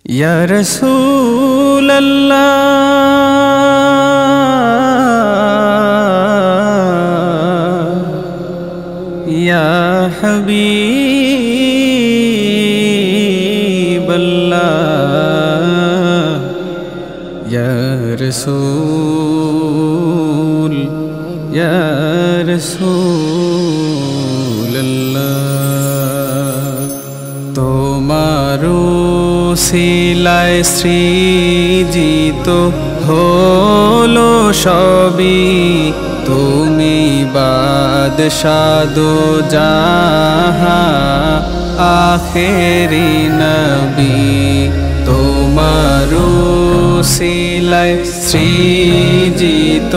या रसूल अल्लाह या हबीब अल्लाह या रसूल अल्लाह। তোমারো শিলায় সৃজিত হলো সবই, তুমি বাদশাহ দো জাহাঁ আখেরি নবী। তোমারো শিলায় সৃজিত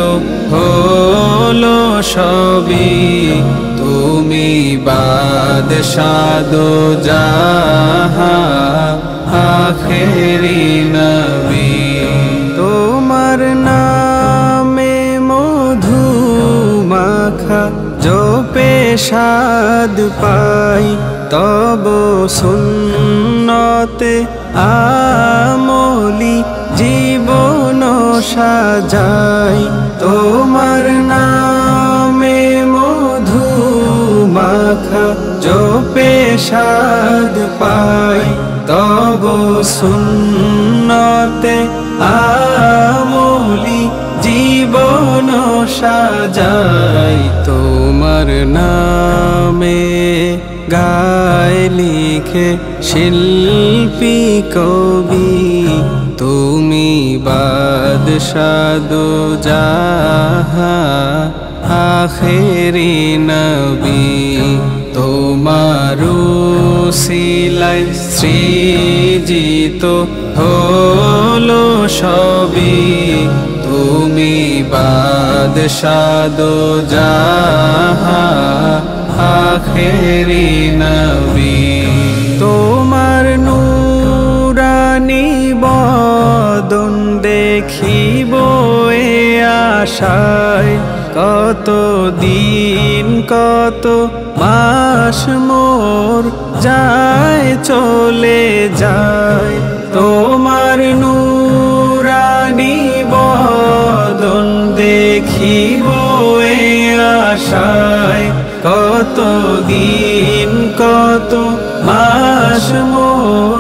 হলো সবই, তুমি বাদশাহ দো জাহাঁ আখেরি নবী। তোমার নামে মধু মাখা জপে স্বাদ পাই, তব সুন্নতে আমলি জীবন সাজাই। তোমার নামে মধু মাখা জপে স্বাদ পাই, তব সুন্নতে আমলি জীবন সাজাই। তোমার নামে গায় লিখে শিল্পী কবি, তুমি বাদশাহ দো জাহাঁ আখেরি নবী। তোমারো শিলায় সৃজিত হলো সবই, তুমি বাদশাহ দো জাহাঁ আখেরি নবী। তোমার নূরানি বদন দেখিব এ আশায়, কত দিন কত মাস মোর যায় চলে যায়। তোমার নূরানি বদন দেখিব এ আশায়, কত দিন কত মাস মোর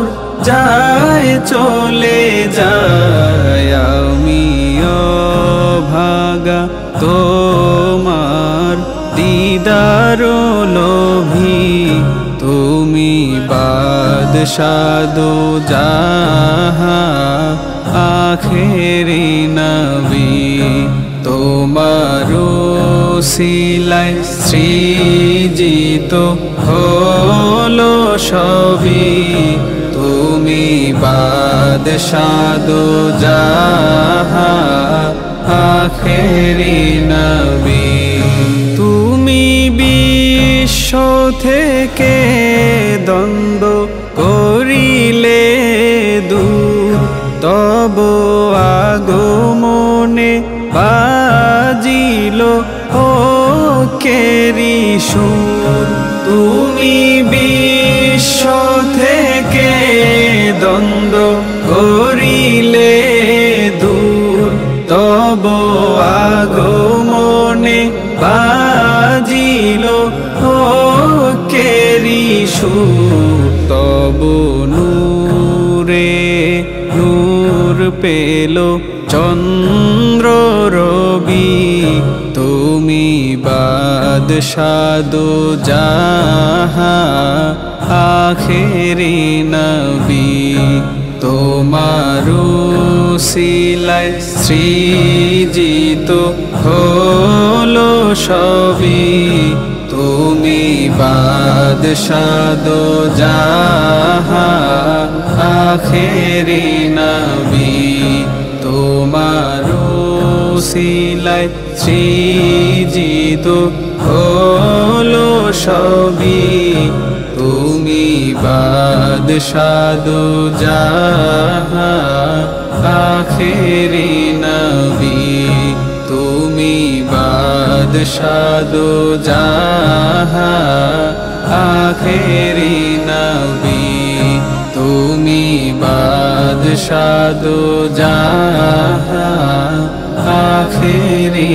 যায় চলে যায়। আমি অভাগা তোমার দিদার লোভী, তুমি বাদশাহ দো জাহাঁ আখেরি নবী। তোমারো শিলায় সৃজিত হলো সবই, তুমি বাদশাহ দো জাহাঁ আখেরি নবী। তুমি বিশ্ব থেকে দ্বন্দ্ব করিলে দূর, তব আগমনে বাজিল ও কেরি সুর। তুমি বিশ্ব থেকে দ্বন্দ্ব করিলে দূর, তব আগমনে বাজিল ও কেরি সুর। তব নূরে নূর পেল চন্দ্র রবি, তুমি বাদশাহ দো জাহাঁ আখেরি নবী। তোমারো শিলায় সৃজিত হলো সবই, তুমি বাদশাহ দো জাহাঁ আখেরি নবী। তোমারো শিলায় সৃজিত হলো সবই, তুমি বাদশাহ দো জাহাঁ আখেরি নবী। তুমি বাদশাহ দো জাহাঁ আখেরি নবী। তুমি বা বাদশাহ দো জাহান আখেরি